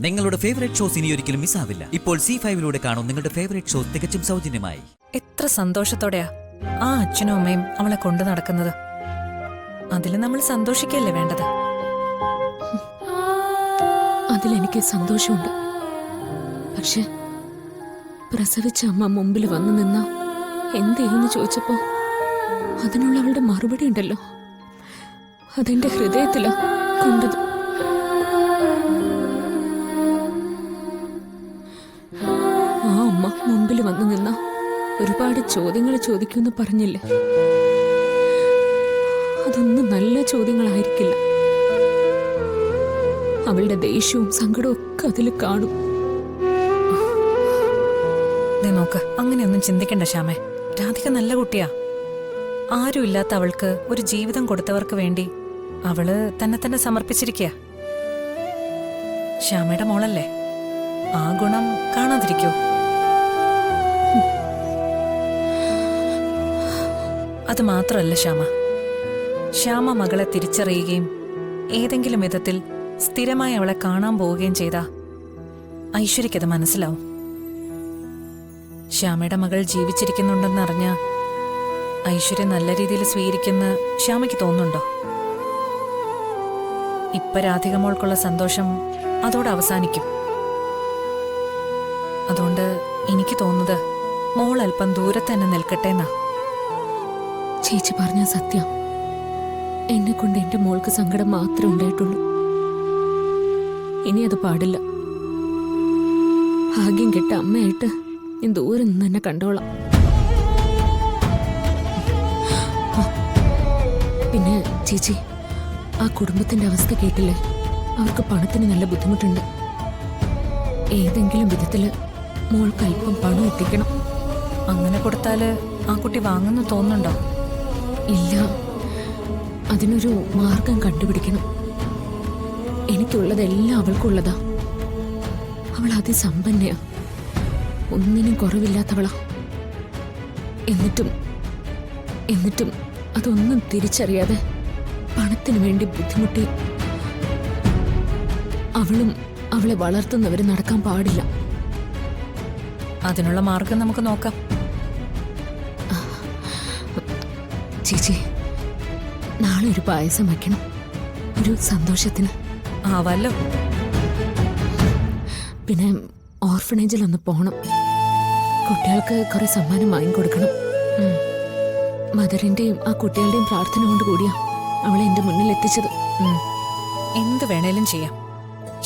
നിങ്ങളുടെ favourite shows ഇനി ഒരിക്കലും മിസ്സാവില്ല. ഇപ്പോൾ C5-ലൂടെ കാണും നിങ്ങളുടെ ഫേവറേറ്റ് ഷോസ് തികച്ചും സൗജന്യമായി. എത്ര സന്തോഷത്തോടെയാ ആ അച്ഛനും അമ്മയും അവളെ കൊണ്ടു നടക്കുന്നത്. അതില് നമ്മൾ സന്തോഷിക്കല്ലേ വേണ്ടത്. അതിലെനിക്ക് സന്തോഷമുണ്ട്. പക്ഷെ പ്രസവിച്ച അമ്മ മുമ്പിൽ വന്നു നിന്ന എന്തേന്ന് ചോദിച്ചപ്പോ അതിനുള്ള അവളുടെ മറുപടി ഉണ്ടല്ലോ, അതെന്റെ ഹൃദയത്തിലാ കൊണ്ടത്. ആ അമ്മ മുമ്പിൽ വന്നു നിന്ന ഒരുപാട് ചോദ്യങ്ങൾ ചോദിക്കുമെന്ന് പറഞ്ഞില്ലേ, അതൊന്നും നല്ല ചോദ്യങ്ങളായിരിക്കില്ല. അവളുടെ ദേഷ്യവും സങ്കടവും ഒക്കെ അതിൽ കാണും. നോക്ക്, അങ്ങനെയൊന്നും ചിന്തിക്കണ്ട ശ്യാമേ. രാധിക നല്ല കുട്ടിയാ. ആരുമില്ലാത്ത അവൾക്ക് ഒരു ജീവിതം കൊടുത്തവർക്ക് വേണ്ടി അവള് തന്നെ സമർപ്പിച്ചിരിക്കുക. ശ്യാമയുടെ മോളല്ലേ, ആ ഗുണം കാണാതിരിക്കോ? അത് മാത്രമല്ല ശ്യാമ മകളെ തിരിച്ചറിയുകയും ഏതെങ്കിലും വിധത്തിൽ സ്ഥിരമായി അവളെ കാണാൻ പോവുകയും ചെയ്താ ഐശ്വര്യക്കത് മനസ്സിലാവും. ശ്യാമയുടെ മകൾ ജീവിച്ചിരിക്കുന്നുണ്ടെന്ന് അറിഞ്ഞ ഐശ്വര്യ നല്ല രീതിയിൽ സ്വീകരിക്കുന്ന ശ്യാമയ്ക്ക് തോന്നുന്നുണ്ടോ? ഇപ്പൊ രാധിക മോൾക്കുള്ള സന്തോഷം അതോടെ അവസാനിക്കും. അതുകൊണ്ട് എനിക്ക് തോന്നുന്നത് മോൾ അല്പം ദൂരത്ത് തന്നെ നിൽക്കട്ടെ എന്നാ. ചേച്ചി പറഞ്ഞ സത്യം. എന്നെ കൊണ്ട് എന്റെ മോൾക്ക് സങ്കടം മാത്രമേ ഉണ്ടായിട്ടുള്ളൂ. ഇനി അത് പാടില്ല. ഭാഗ്യം കെട്ട അമ്മയായിട്ട് ഞാൻ ദൂരെ നിന്ന് തന്നെ കണ്ടോളാം. പിന്നെ ചേച്ചി, ആ കുടുംബത്തിന്റെ അവസ്ഥ കേട്ടില്ലേ? അവർക്ക് പണത്തിന് നല്ല ബുദ്ധിമുട്ടുണ്ട്. ഏതെങ്കിലും വിധത്തില് മോൾക്ക് അല്പം പണം എത്തിക്കണം. അങ്ങനെ കൊടുത്താല് ആ കുട്ടി വാങ്ങുന്നു തോന്നുന്നുണ്ടോ? ഇല്ല, അതിനൊരു മാർഗം കണ്ടുപിടിക്കണം. എനിക്കുള്ളതെല്ലാം അവൾക്കുള്ളതാ. അവൾ അതിസമ്പന്നയാ, ഒന്നിനും കുറവില്ലാത്തവളാ. എന്നിട്ടും അതൊന്നും തിരിച്ചറിയാതെ പണത്തിനു വേണ്ടി ബുദ്ധിമുട്ടി അവളും അവളെ വളർത്തുന്നവര് നടക്കാൻ പാടില്ല. അതിനുള്ള മാർഗം നമുക്ക് നോക്കാം. ചേച്ചി, നാളെ ഒരു പായസം വയ്ക്കണം, ഒരു സന്തോഷത്തിന്. ആവല്ലോ. പിന്നെ ഓർഫനേജിലൊന്ന് പോണം. കുട്ടികൾക്ക് കുറെ സമ്മാനം വാങ്ങിക്കൊടുക്കണം. മദറിന്റെയും ആ കുട്ടികളുടെയും പ്രാർത്ഥന കൊണ്ട് കൂടിയാ അവളെ എന്റെ മുന്നിൽ എത്തിച്ചത്. എന്ത് വേണേലും ചെയ്യാം.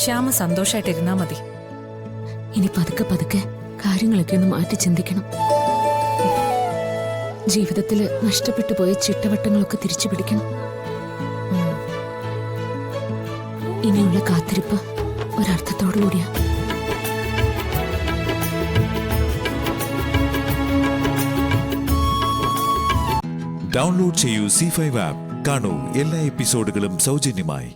ശ്യാമ സന്തോഷായിട്ടിരുന്നാ മതി. ഇനി പതുക്കെ കാര്യങ്ങളൊക്കെ ഒന്ന് മാറ്റി ചിന്തിക്കണം. ജീവിതത്തിൽ നഷ്ടപ്പെട്ടു പോയ ചിട്ടവട്ടങ്ങളൊക്കെ തിരിച്ചു പിടിക്കണം. ഇനിയുള്ള കാത്തിരിപ്പ് ഒരർത്ഥത്തോടു കൂടിയാ. ഡൗൺലോഡ് ചെയ്യൂ C5 ആപ്പ്. കാണൂ എല്ലാ എപ്പിസോഡുകളും സൗജന്യമായി.